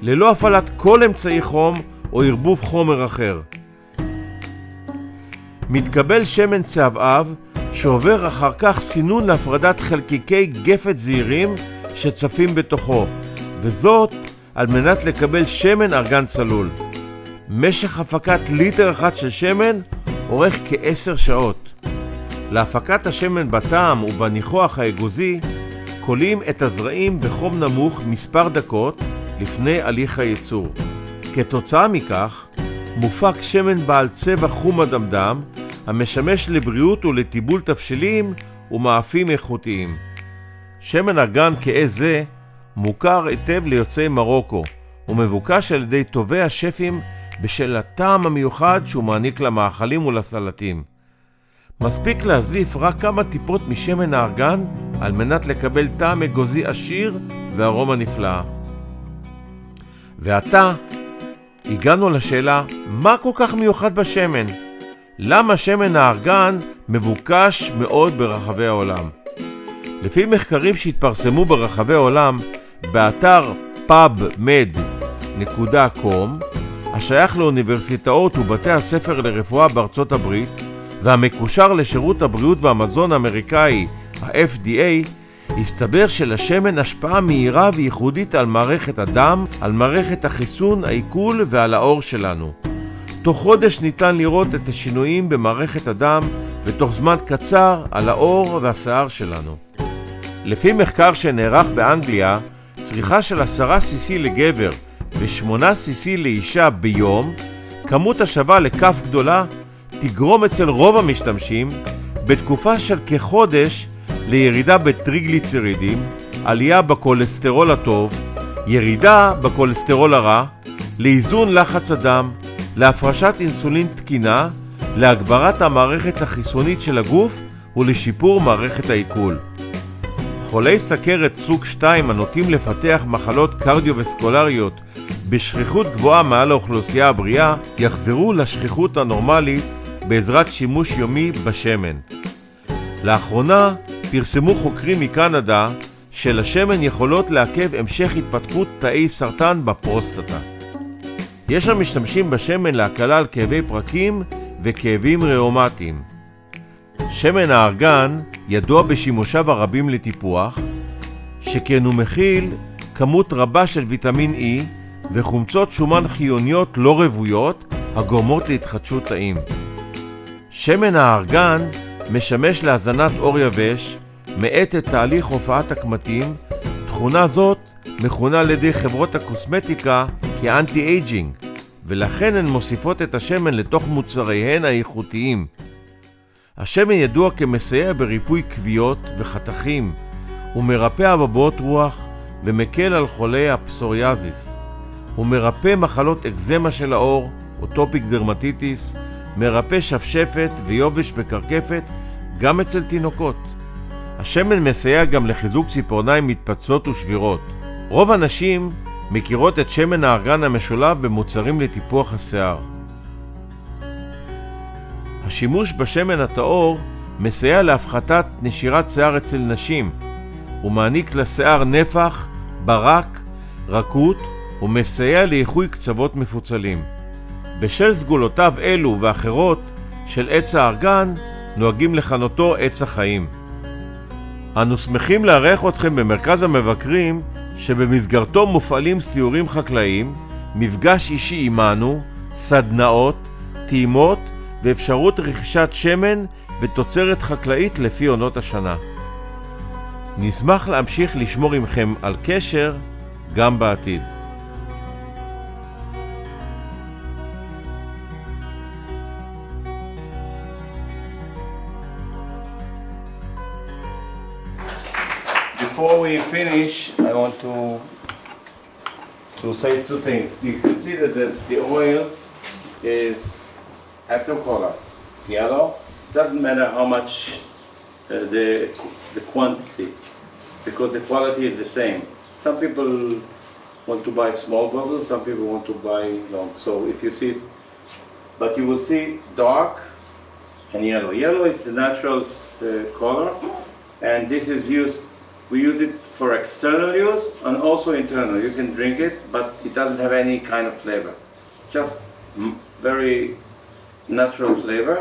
ללא הפעלת כל אמצעי חום או ערבוב חומר אחר. מתקבל שמן צהבהב שעובר אחר כך סינון להפרדת חלקיקי גפת זעירים שצפים בתוכו, וזאת על מנת לקבל שמן ארגן צלול. משך הפקת ליטר אחד של שמן אורך כ10 שעות. להפקת השמן בטעם ובניחוח האגוזי קולים את הזרעים בחום נמוך מספר דקות לפני הליך הייצור. כתוצאה מכך מופק שמן בעל צבע חום אדמדם המשמש לבריאות ולטיבול תבשילים ומאפים איכותיים. שמן ארגן כעז זה מוכר היטב ליוצאי מרוקו ומבוקש על ידי טובי השפים בשל הטעם המיוחד שהוא מעניק למאכלים ולסלטים. מספיק להזליף רק כמה טיפות משמן הארגן על מנת לקבל טעם אגוזי עשיר וארומה נפלאה. ועתה הגענו לשאלה, מה כל כך מיוחד בשמן? למה שמן הארגן מבוקש מאוד ברחבי העולם? לפי מחקרים שהתפרסמו ברחבי העולם באתר pubmed.com השייך לאוניברסיטאות ובתי הספר לרפואה בארצות הברית והמקושר לשירות הבריאות והמזון האמריקאי, ה-FDA, הסתבר שלשמן השפעה מהירה וייחודית על מערכת הדם, על מערכת החיסון, העיכול ועל האור שלנו. תוך חודש ניתן לראות את השינויים במערכת הדם ותוך זמן קצר על האור והשיער שלנו. לפי מחקר שנערך באנגליה, צריכה של 10 cc לגבר ו8 cc לאישה ביום, כמות השווה לכף גדולה, תגרום אצל רוב המשתמשים בתקופה של כחודש לירידה בטריגליצרידים, עלייה בכולסטרול הטוב, ירידה בכולסטרול הרע, לאיזון לחץ הדם, להפרשת אינסולין תקינה, להגברת המערכת החיסונית של הגוף ולשיפור מערכת העיכול. חולי סכרת סוג 2 הנוטים לפתח מחלות קרדיו-וסקולריות בשכיחות גבוהה מעל האוכלוסייה הבריאה יחזרו לשכיחות הנורמלית בעזרת שימוש יומי בשמן. לאחרונה פרסמו חוקרים מקנדה שלשמן יכולות לעכב המשך התפתחות תאי סרטן בפרוסטטה. יש המשתמשים בשמן להקלה על כאבי פרקים וכאבים ראומטיים. שמן הארגן ידוע בשימושיו הרבים לטיפוח, שכן הוא מכיל כמות רבה של ויטמין E וחומצות שומן חיוניות לא רבויות הגורמות להתחדשות תאים. שמן הארגן משמש להזנת עור יבש, מאט את תהליך הופעת הקמטים. תכונה זאת מכונה על ידי חברות הקוסמטיקה כאנטי-אייג'ינג, ולכן הן מוסיפות את השמן לתוך מוצריהן האיכותיים. השמן ידוע כמסייע בריפוי כוויות וחתכים, הוא מרפא אבעבועות רוח ומקל על חולי הפסוריאזיס. הוא מרפא מחלות אקזמה של העור, אוטופיק דרמטיטיס, מרפא שפשפת ויובש בקרקפת גם אצל תינוקות. השמן מסייע גם לחיזוק ציפורניים מתפצלות ושבירות. רוב הנשים מכירות את שמן הארגן המשולב במוצרים לטיפוח השיער. השימוש בשמן הטהור מסייע להפחתת נשירת שיער אצל נשים. הוא מעניק לשיער נפח, ברק, רכות ומסייע לאיחוי קצוות מפוצלים. בשל סגולותיו אלו ואחרות של עץ הארגן נוהגים לכנותו עץ החיים. אנו שמחים לארח אתכם במרכז המבקרים שבמסגרתו מופעלים סיורים חקלאיים, מפגש אישי עמנו, סדנאות, טעימות ואפשרות רכישת שמן ותוצרת חקלאית לפי עונות השנה. נשמח להמשיך לשמור עמכם על קשר גם בעתיד. Before we finish, I want to say two things. You can see that the oil is has two colors. Yellow. Doesn't matter how much the quantity, because the quality is the same. Some people want to buy small bottles. Some people want to buy long. So if you see, but you will see dark and yellow. Yellow is the natural color, and this is used. We use it for external use and also internal. You can drink it, but it doesn't have any kind of flavor. Just very natural flavor.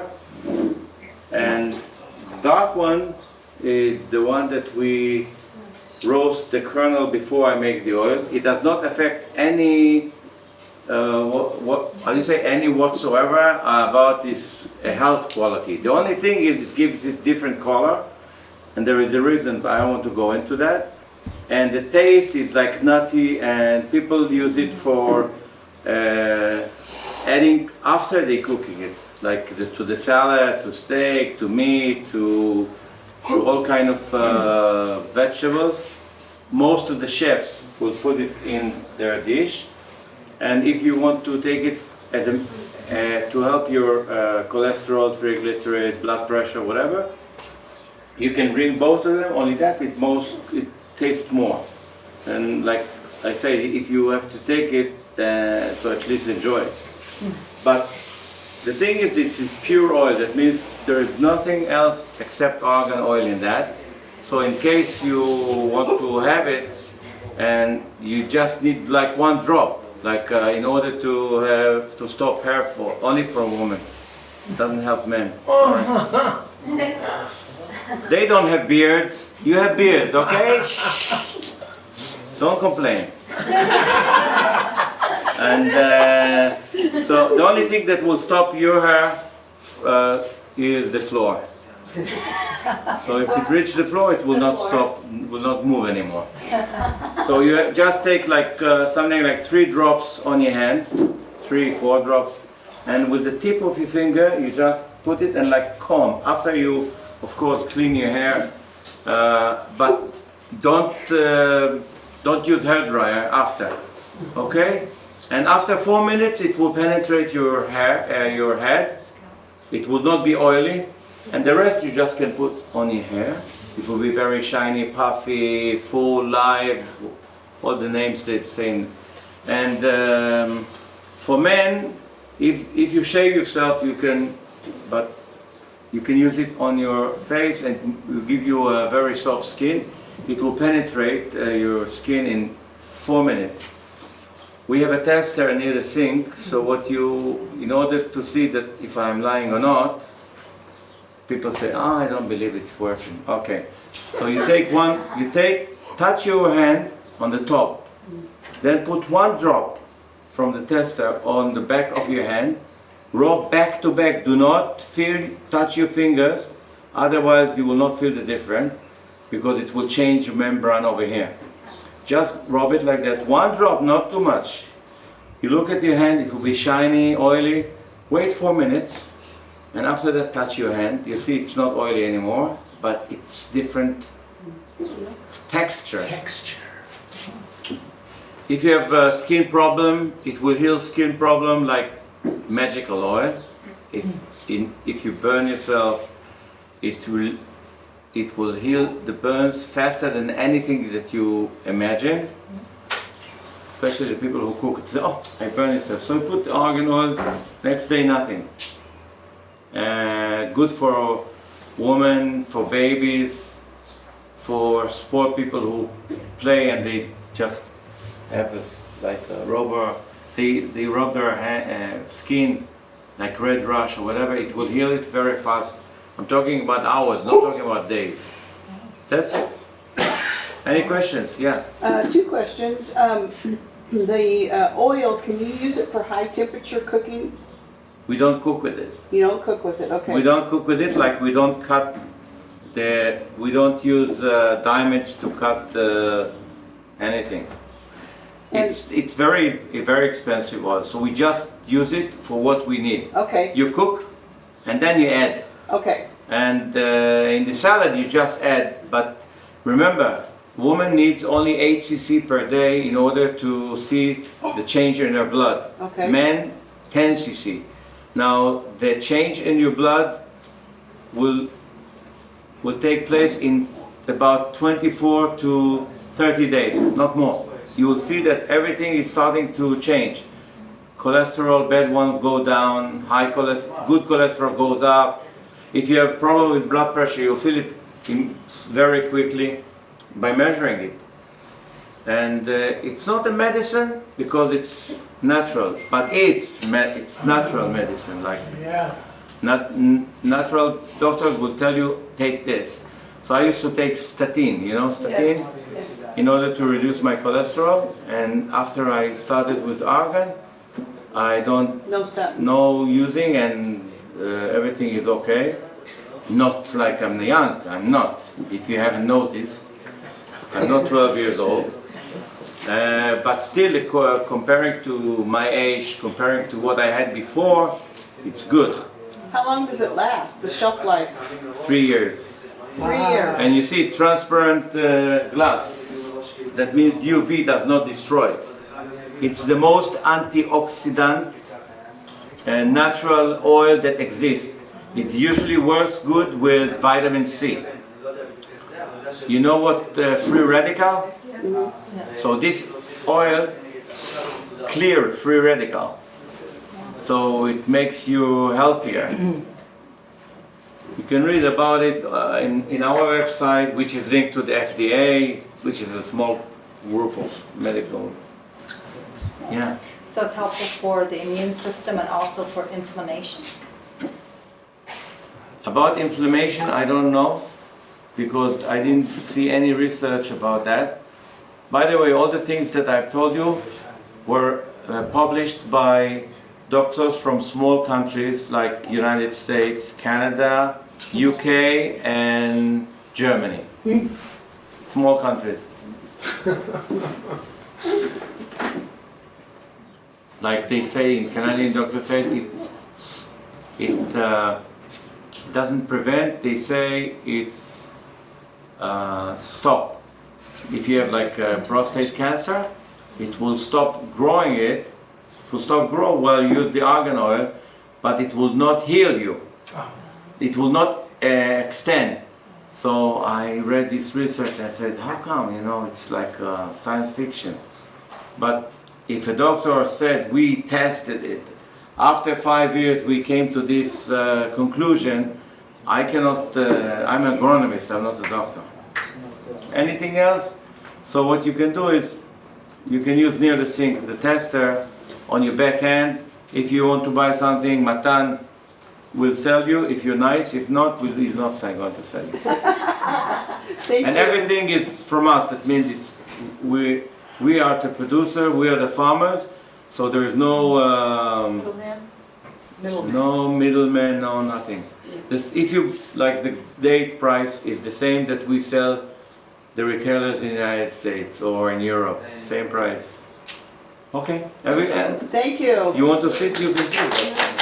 And dark one is the one that we roast the kernel before I make the oil. It does not affect any, how do you say, any whatsoever about this health quality. The only thing is it gives it different color. And there is a reason, but I don't want to go into that. And the taste is like nutty, and people use it for adding after they cooking it, like to the salad, to steak, to meat, to all kind of vegetables. Most of the chefs will put it in their dish, and if you want to take it as a to help your cholesterol, triglyceride, blood pressure, whatever. You can drink both of them, only that it tastes more. And like I say, if you have to take it, so at least enjoy it. But the thing is, this is pure oil. That means there is nothing else except argan oil in that. So in case you want to have it, and you just need like one drop, like in order to stop hair fall, only for a woman. It doesn't help men. They don't have beards. You have beards, okay? Don't complain. And so the only thing that will stop your hair is the floor. So if it reaches the floor, it will not stop, will not move anymore. So you just take like something like 3 drops on your hand, 3-4 drops, and with the tip of your finger, you just put it and like comb. After you, of course, clean your hair, but don't use hair dryer after, okay? And after 4 minutes, it will penetrate your hair, your head. It will not be oily, and the rest you just can put on your hair. It will be very shiny, puffy, full, live, all the names they say. And for men, if you shave yourself, you can, but you can use it on your face and it will give you a very soft skin. It will penetrate your skin in 4 minutes. We have a tester near the sink, so in order to see that if I'm lying or not, people say, oh, I don't believe it's working. Okay, so you touch your hand on the top, then put one drop from the tester on the back of your hand, rub back to back, do not touch your fingers, otherwise you will not feel the difference, because it will change your membrane over here. Just rub it like that, one drop, not too much. You look at your hand, it will be shiny, oily, wait 4 minutes, and after that touch your hand. You see it's not oily anymore, but it's different texture. If you have a skin problem, it will heal skin problem like magical oil. If you burn yourself, it will heal the burns faster than anything that you imagine. Especially the people who cook, say, oh, I burn yourself. So you put argan oil, next day nothing. Good for women, for babies, for sport people who play and they just have this like a rubber, they rub their skin like red rash or whatever, it will heal it very fast. I'm talking about hours, not talking about days. That's it. Any questions? Yeah. 2 questions. The oil, can you use it for high temperature cooking? We don't cook with it. You don't cook with it, okay. We don't cook with it, like we don't use diamonds to cut anything. It's very expensive oil, so we just use it for what we need. Okay. You cook and then you add. Okay. And in the salad you just add, but remember, woman needs only 8 cc per day in order to see the change in her blood. Okay. Men, 10 cc. Now the change in your blood will take place in about 24 to 30 days, not more. You will see that everything is starting to change. Cholesterol, bad one go down, good cholesterol goes up. If you have problem with blood pressure, you'll feel it very quickly by measuring it. And it's not a medicine because it's natural, but it's natural medicine. Like natural doctors will tell you take this. So I used to take statin, statin, in order to reduce my cholesterol. And after I started with argan, I don't know using, and everything is okay. Not like I'm young, I'm not. If you haven't noticed, I'm not 12 years old. But still, comparing to my age, comparing to what I had before, it's good. How long does it last, the shelf life? 3 years. 3 years. And you see transparent glass. That means UV does not destroy it. It's the most antioxidant and natural oil that exists. It usually works good with vitamin C. You know what free radical? So this oil clear free radical. So it makes you healthier. You can read about it in our website, which is linked to the FDA, which is a small group of medical. Yeah. So it's helpful for the immune system and also for inflammation. About inflammation, I don't know, because I didn't see any research about that. By the way, all the things that I've told you were published by doctors from small countries like United States, Canada, UK, and Germany. Small countries. Like they say, in Canadian doctors say it doesn't prevent, they say it's stop. If you have like prostate cancer, it will stop growing it. It will stop growing while you use the argan oil, but it will not heal you. It will not extend. So I read this research and I said, how come? It's like science fiction. But if a doctor said we tested it, after 5 years we came to this conclusion, I cannot, I'm an agronomist, I'm not a doctor. Anything else? So what you can do is, you can use near the sink the tester on your backhand. If you want to buy something, matan, we'll sell you. If you're nice, if not, we're not going to sell you. Thank And you. everything is from us. That means we are the producer, we are the farmers. So there is no no middleman, no nothing. This, if you like, the date price is the same that we sell the retailers in the United States or in Europe. Same price. Okay. And Thank you. you want to sit? You can sit.